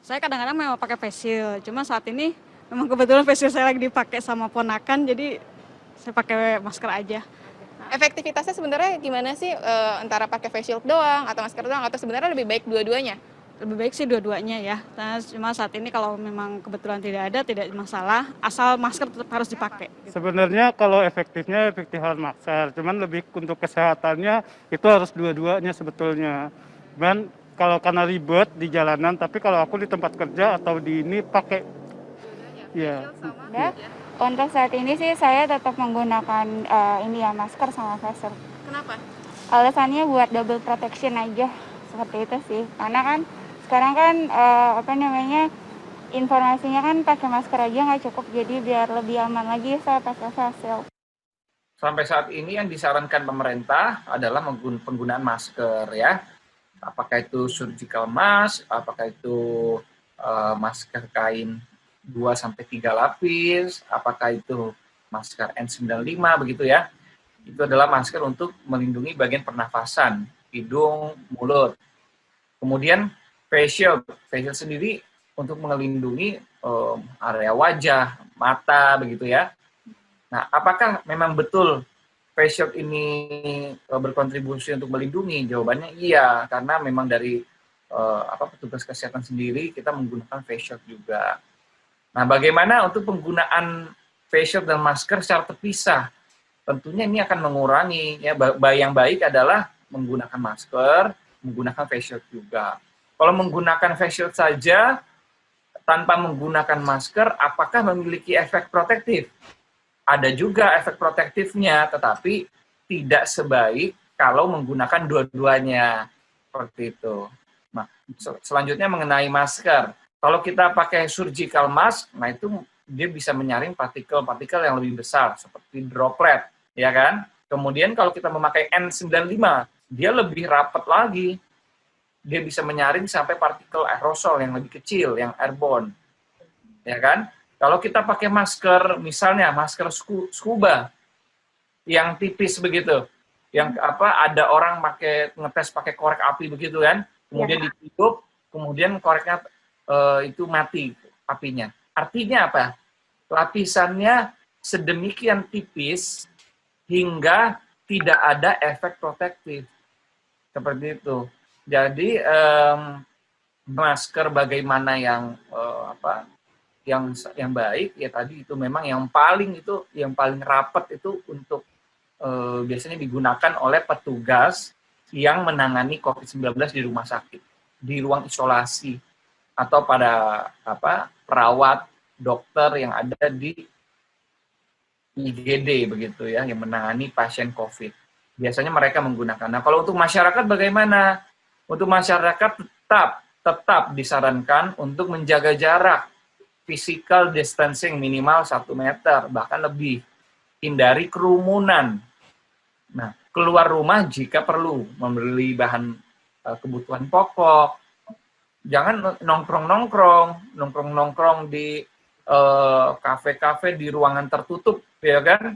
Saya kadang-kadang memang pakai face shield, cuma saat ini memang kebetulan face shield saya lagi dipakai sama ponakan, jadi saya pakai masker aja. Efektivitasnya sebenarnya gimana sih, antara pakai face shield doang atau masker doang, atau sebenarnya lebih baik dua-duanya? Lebih baik sih dua-duanya ya. Nah, cuma saat ini kalau memang kebetulan tidak ada, tidak masalah, asal masker tetap harus dipakai. Sebenarnya kalau efektifnya efektifan masker, cuman lebih untuk kesehatannya itu harus dua-duanya sebetulnya. Cuman kalau karena ribet di jalanan, tapi kalau aku di tempat kerja atau di ini pakai ya. Ya, untuk saat ini sih saya tetap menggunakan ini ya masker sama face shield. Kenapa? Alasannya buat double protection aja seperti itu sih. Karena kan sekarang kan apa namanya informasinya kan pakai masker aja nggak cukup, jadi biar lebih aman lagi saya pakai face shield. Sampai saat ini yang disarankan pemerintah adalah penggunaan masker ya. Apakah itu surgical mask, apakah itu masker kain 2 sampai 3 lapis, apakah itu masker N95 begitu ya. Itu adalah masker untuk melindungi bagian pernafasan, hidung, mulut. Kemudian face shield. Face shield sendiri untuk melindungi area wajah, mata begitu ya. Nah, apakah memang betul face shield ini berkontribusi untuk melindungi? Jawabannya iya, karena memang dari petugas kesehatan sendiri kita menggunakan face shield juga. Nah, bagaimana untuk penggunaan face shield dan masker secara terpisah? Tentunya ini akan mengurangi ya. Yang baik adalah menggunakan masker, menggunakan face shield juga. Kalau menggunakan face shield saja tanpa menggunakan masker, apakah memiliki efek protektif? Ada juga efek protektifnya, tetapi tidak sebaik kalau menggunakan dua-duanya. Seperti itu. Nah, selanjutnya mengenai masker. Kalau kita pakai surgical mask, nah itu dia bisa menyaring partikel-partikel yang lebih besar, seperti droplet, ya kan? Kemudian kalau kita memakai N95, dia lebih rapat lagi. Dia bisa menyaring sampai partikel aerosol yang lebih kecil, yang airborne. Ya kan? Kalau kita pakai masker, misalnya masker scuba, yang tipis begitu, yang ada orang ngetes pakai korek api begitu kan, kemudian ditutup, kemudian koreknya itu mati apinya. Artinya apa? Lapisannya sedemikian tipis hingga tidak ada efek protektif. Seperti itu. Jadi masker bagaimana yang yang baik ya tadi itu memang yang paling rapat itu untuk biasanya digunakan oleh petugas yang menangani COVID-19 di rumah sakit, di ruang isolasi atau pada perawat dokter yang ada di IGD begitu ya, yang menangani pasien COVID. Biasanya mereka menggunakan. Nah, kalau untuk masyarakat bagaimana? Untuk masyarakat tetap disarankan untuk menjaga jarak, physical distancing minimal 1 meter, bahkan lebih. Hindari kerumunan. Nah, keluar rumah jika perlu, membeli bahan kebutuhan pokok. Jangan nongkrong di kafe-kafe di ruangan tertutup, ya kan?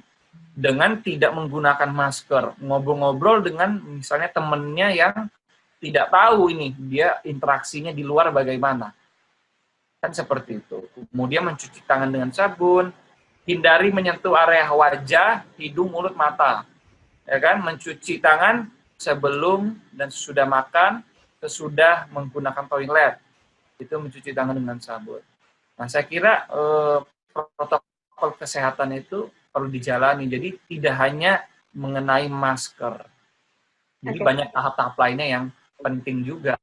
Dengan tidak menggunakan masker, ngobrol-ngobrol dengan misalnya temennya yang tidak tahu ini dia interaksinya di luar bagaimana, kan seperti itu. Kemudian mencuci tangan dengan sabun, hindari menyentuh area wajah, hidung, mulut, mata, ya kan? Mencuci tangan sebelum dan sesudah makan, sesudah menggunakan toilet, itu mencuci tangan dengan sabun. Nah, saya kira protokol kesehatan itu perlu dijalani. Jadi tidak hanya mengenai masker. Jadi banyak tahap-tahap lainnya yang penting juga.